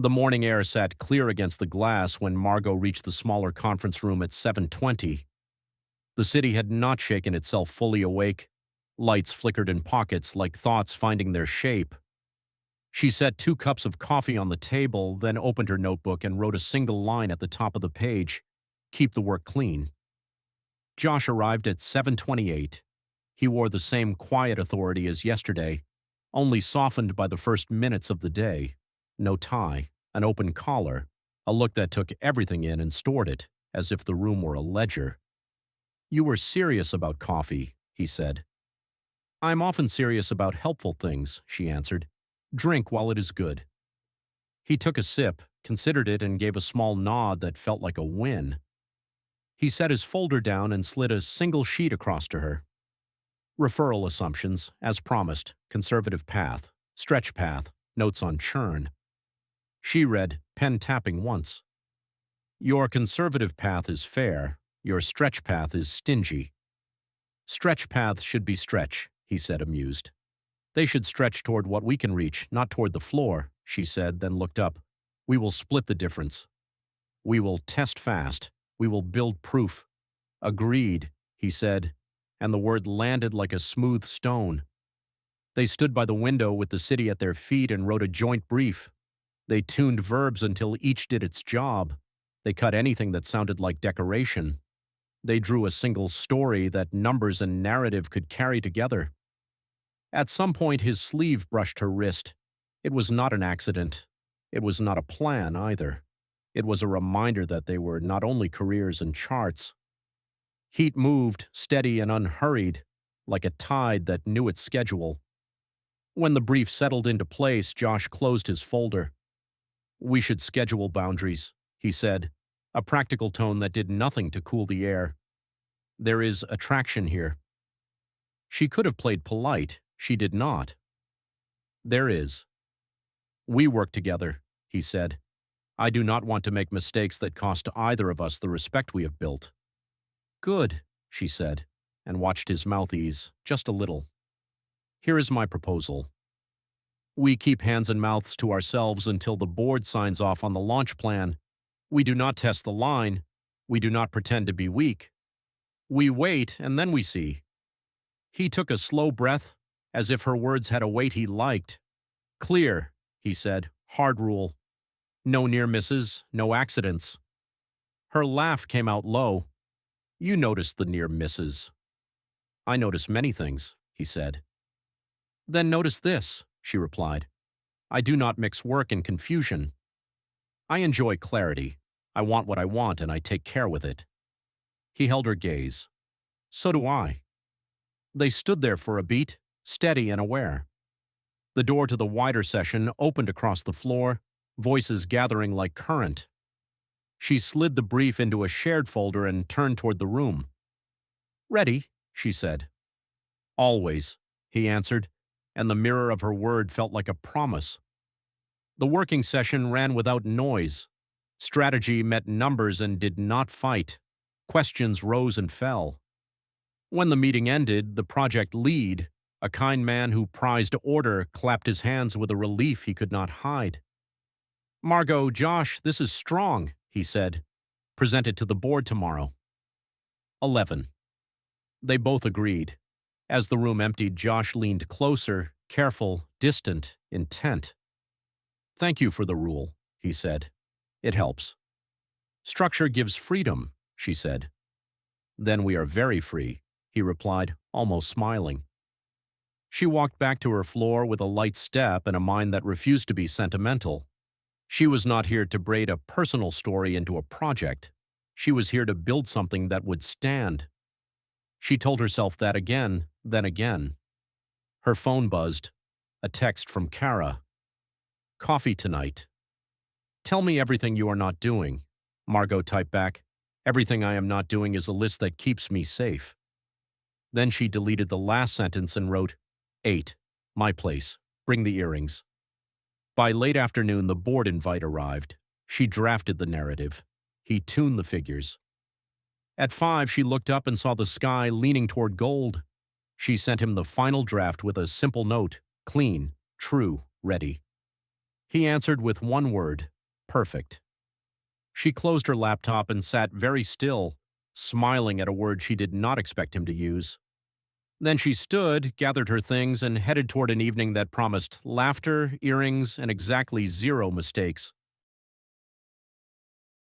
The morning air sat clear against the glass when Margot reached the smaller conference room at 7:20. The city had not shaken itself fully awake. Lights flickered in pockets like thoughts finding their shape. She set 2 cups of coffee on the table, then opened her notebook and wrote a single line at the top of the page: "Keep the work clean." Josh arrived at 7:28. He wore the same quiet authority as yesterday, only softened by the first minutes of the day. No tie, an open collar, a look that took everything in and stored it, as if the room were a ledger. "You were serious about coffee," he said. "I'm often serious about helpful things," she answered. "Drink while it is good." He took a sip, considered it, and gave a small nod that felt like a win. He set his folder down and slid a single sheet across to her. Referral assumptions, as promised, conservative path, stretch path, notes on churn. She read, pen tapping once. "Your conservative path is fair. Your stretch path is stingy." "Stretch paths should be stretch," he said, amused. "They should stretch toward what we can reach, not toward the floor," she said, then looked up. "We will split the difference. We will test fast. We will build proof." "Agreed," he said, and the word landed like a smooth stone. They stood by the window with the city at their feet and wrote a joint brief. They tuned verbs until each did its job. They cut anything that sounded like decoration. They drew a single story that numbers and narrative could carry together. At some point, his sleeve brushed her wrist. It was not an accident. It was not a plan, either. It was a reminder that they were not only careers and charts. Heat moved, steady and unhurried, like a tide that knew its schedule. When the brief settled into place, Josh closed his folder. "We should schedule boundaries," he said, a practical tone that did nothing to cool the air. "There is attraction here." She could have played polite. She did not. "There is." "We work together," he said. "I do not want to make mistakes that cost either of us the respect we have built." "Good," she said, and watched his mouth ease, just a little. "Here is my proposal. We keep hands and mouths to ourselves until the board signs off on the launch plan. We do not test the line. We do not pretend to be weak. We wait, and then we see." He took a slow breath, as if her words had a weight he liked. "Clear," he said. "Hard rule. No near misses, no accidents." Her laugh came out low. "You noticed the near misses." "I notice many things," he said. "Then notice this," she replied. "I do not mix work and confusion. I enjoy clarity. I want what I want, and I take care with it." He held her gaze. "So do I." They stood there for a beat, steady and aware. The door to the wider session opened across the floor, voices gathering like current. She slid the brief into a shared folder and turned toward the room. "Ready?" she said. "Always," he answered, and the mirror of her word felt like a promise. The working session ran without noise. Strategy met numbers and did not fight. Questions rose and fell. When the meeting ended, the project lead, a kind man who prized order, clapped his hands with a relief he could not hide. "Margot, Josh, this is strong," he said. "Present it to the board tomorrow." 11. They both agreed. As the room emptied, Josh leaned closer, careful, distant, intent. "Thank you for the rule," he said. "It helps." "Structure gives freedom," she said. "Then we are very free," he replied, almost smiling. She walked back to her floor with a light step and a mind that refused to be sentimental. She was not here to braid a personal story into a project. She was here to build something that would stand. She told herself that again, then again. Her phone buzzed. A text from Kara. "Coffee tonight." "Tell me everything you are not doing," Margot typed back. "Everything I am not doing is a list that keeps me safe." Then she deleted the last sentence and wrote, 8. My place. Bring the earrings. By late afternoon, the board invite arrived. She drafted the narrative. He tuned the figures. At 5, she looked up and saw the sky leaning toward gold. She sent him the final draft with a simple note: clean, true, ready. He answered with one word, perfect. She closed her laptop and sat very still, smiling at a word she did not expect him to use. Then she stood, gathered her things, and headed toward an evening that promised laughter, earrings, and exactly 0 mistakes.